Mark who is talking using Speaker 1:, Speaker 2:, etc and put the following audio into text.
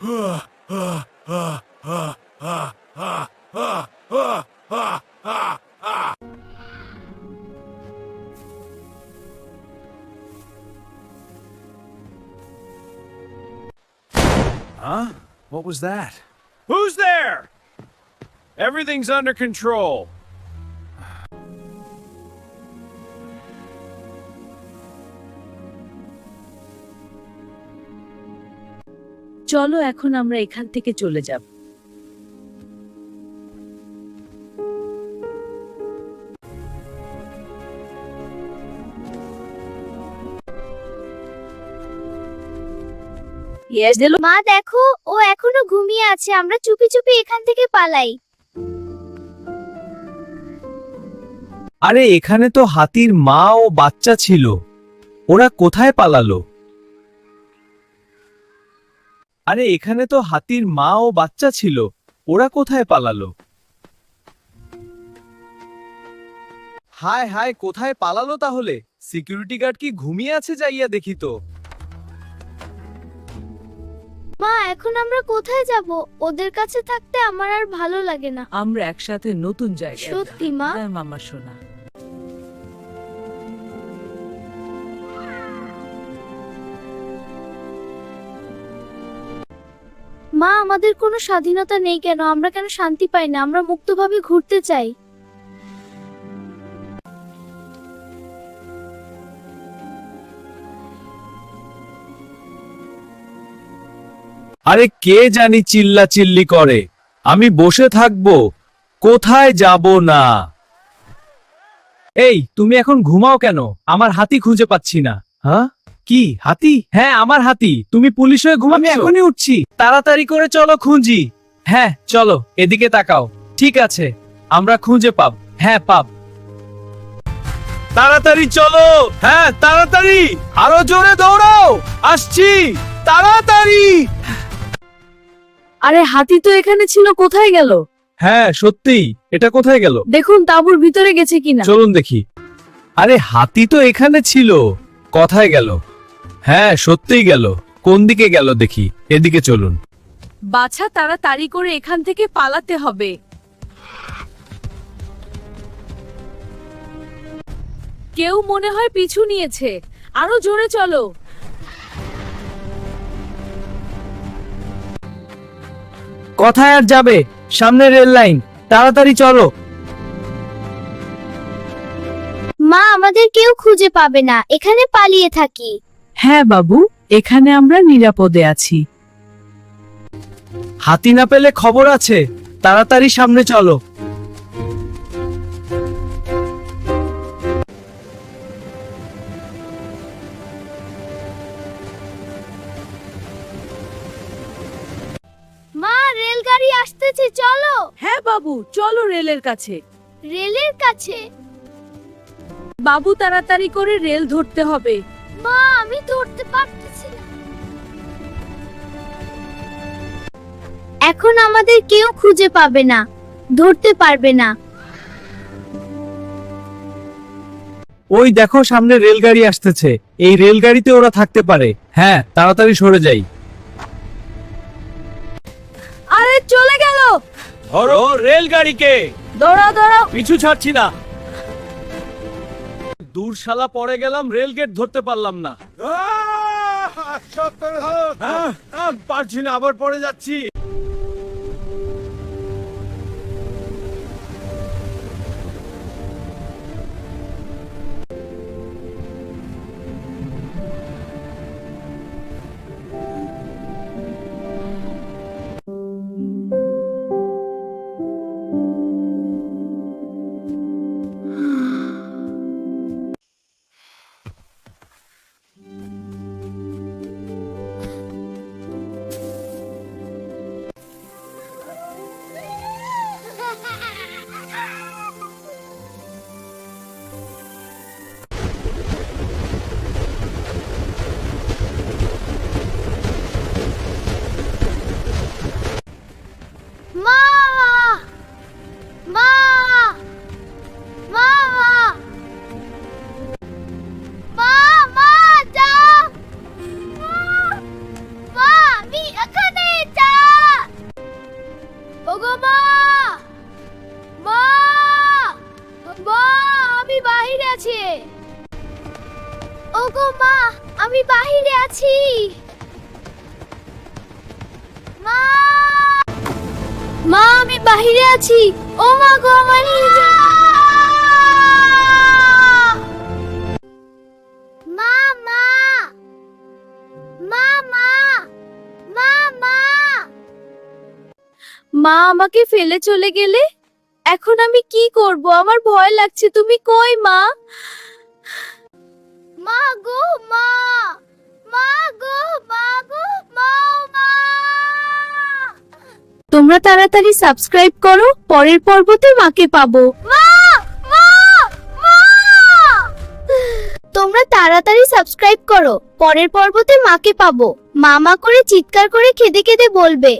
Speaker 1: Huh? What was that? Who's there? Everything's under control.
Speaker 2: চলো এখন আমরা এখান থেকে চলে যাব।
Speaker 3: মা দেখো, ও এখনো ঘুমিয়ে আছে। আমরা চুপি চুপি এখান থেকে পালাই।
Speaker 4: আরে এখানে তো হাতির মা ও বাচ্চা ছিল, ওরা কোথায় পালালো? আরে এখানে তো হাতির মা ও বাচ্চা ছিল, ওরা কোথায় পালালো? হায় হায়, কোথায় পালালো তাহলে? সিকিউরিটি গার্ড কি ঘুমিয়ে আছে? যাইয়া দেখি তো।
Speaker 3: মা এখন আমরা কোথায় যাব? ওদের কাছে থাকতে আমার আর ভালো লাগে না।
Speaker 2: আমরা একসাথে নতুন জায়গায় যাব।
Speaker 3: সত্যি মা?
Speaker 2: হ্যাঁ মামা সোনা।
Speaker 3: মা আমাদের কোনো স্বাধীনতা নেই কেন? আমরা কেন শান্তি পাই না? আমরা মুক্তভাবে ঘুরতে চাই।
Speaker 4: আরে কে জানি চিল্লা চিল্লি করে, আমি বসে থাকবো, কোথায় যাব না। এই তুমি এখন ঘুমাও কেন? আমার হাতি খুঁজে পাচ্ছি না। হ্যাঁ কি হাতি? হ্যাঁ আমার হাতি। তুমি পুলিশ হয়ে ঘুমাচ্ছ? আমি এখনই উঠছি, তাড়াতাড়ি করে চলো খুঁজি। হ্যাঁ চলো, এদিকে তাকাও। ঠিক আছে, আমরা খুঁজে পাব। হ্যাঁ পাব। তাড়াতাড়ি চলো। হ্যাঁ তাড়াতাড়ি, আরো জোরে দৌড়াও। আসছি, তাড়াতাড়ি।
Speaker 2: আরে হাতি তো এখানে ছিল, কোথায় গেল?
Speaker 4: হ্যাঁ সত্যি, এটা কোথায় গেল?
Speaker 2: দেখুন তাঁবুর ভিতরে গেছে কিনা।
Speaker 4: চলুন দেখি। আরে হাতি তো এখানে ছিল, কোথায় গেল? হ্যাঁ সত্যিই গেল। কোন দিকে গেল দেখি, এদিকে চলুন।
Speaker 2: বাছা তাড়াতাড়ি করে এখান থেকে পালাতে হবে। কেউ মনে হয় পিছু নিয়েছে, আরো জোরে চলো।
Speaker 4: কোথায় আর যাবে? সামনে রেল লাইন, তাড়াতাড়ি চলো।
Speaker 3: মা আমাদের কেউ খুঁজে পাবে না, এখানে পালিয়ে থাকি।
Speaker 2: হ্যাঁ বাবু, এখানে আমরা নিরাপদে আছি।
Speaker 4: হাতি না পেলে খবর আছে, তাড়াতাড়ি সামনে চলো।
Speaker 3: মা রেলগাড়ি আসতেছে, চলো।
Speaker 2: হ্যাঁ বাবু, চলো রেলের কাছে।
Speaker 3: রেলের কাছে?
Speaker 2: বাবু তাড়াতাড়ি করে রেল ধরতে হবে।
Speaker 3: মা আমি ধরতে পারতেছি না। এখন আমাদের কেউ খুঁজে পাবে না, ধরতে পারবে না।
Speaker 4: ওই দেখো সামনে রেলগাড়ি আসতেছে, এই রেলগাড়িতে ওরা থাকতে পারে। হ্যাঁ তাড়াতাড়ি সরে যাই।
Speaker 2: আরে চলে গেল।
Speaker 4: ধরো রেলগাড়িকে।
Speaker 2: দৌড়াও দৌড়াও।
Speaker 4: পিছু ছাড়ছি না। দূর শালা, পড়ে গেলাম, রেল গেট ধরতে পারলাম না। পারছি না, আবার পড়ে যাচ্ছি।
Speaker 3: আছে। ওগো মা, আমি বাহিরে আছি। মা, মা আমি বাহিরে আছি। ও মা গো, আমার নিয়ে যাও। মা মা মা মা মা মা
Speaker 2: মা আমাকে ফেলে চলে গেলে এখন আমি কি করব? আমার ভয় লাগছে। তুমি কই মা?
Speaker 3: মা গো মা, মা গো মা গো মা মা।
Speaker 2: তোমরা তাড়াতাড়ি সাবস্ক্রাইব করো, পরের পর্বতে মাকে পাবো।
Speaker 3: মা মা মা, তোমরা তাড়াতাড়ি সাবস্ক্রাইব করো, পরের পর্বতে মাকে পাবো। মামা করে চিৎকার করে কেঁদে কেঁদে বলবে।